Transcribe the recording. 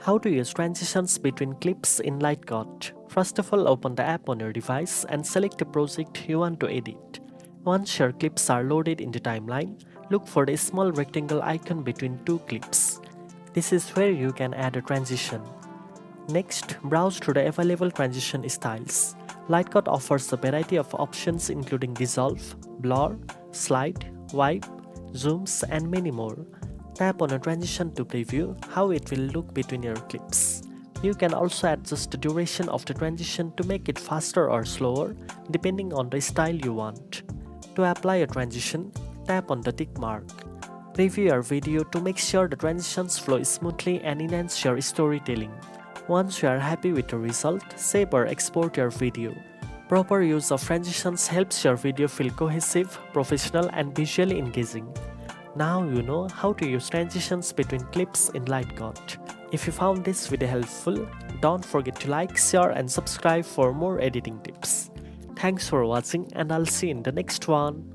How to use transitions between clips in LightCut. First of all, open the app on your device and select a project you want to edit. Once your clips are loaded in the timeline, look for the small rectangle icon between two clips. This is where you can add a transition. Next, browse through the available transition styles. LightCut offers a variety of options including dissolve, blur, slide, wipe, zooms, and many more. Tap on a transition to preview how it will look between your clips. You can also adjust the duration of the transition to make it faster or slower depending on the style you want. To apply a transition, tap on the tick mark. Preview your video to make sure the transitions flow smoothly and enhance your storytelling. Once you are happy with the result, save or export your video. Proper use of transitions helps your video feel cohesive, professional, and visually engaging. Now you know how to use transitions between clips in LightCut. If you found this video helpful, don't forget to like, share, and subscribe for more editing tips. Thanks for watching, and I'll see you in the next one.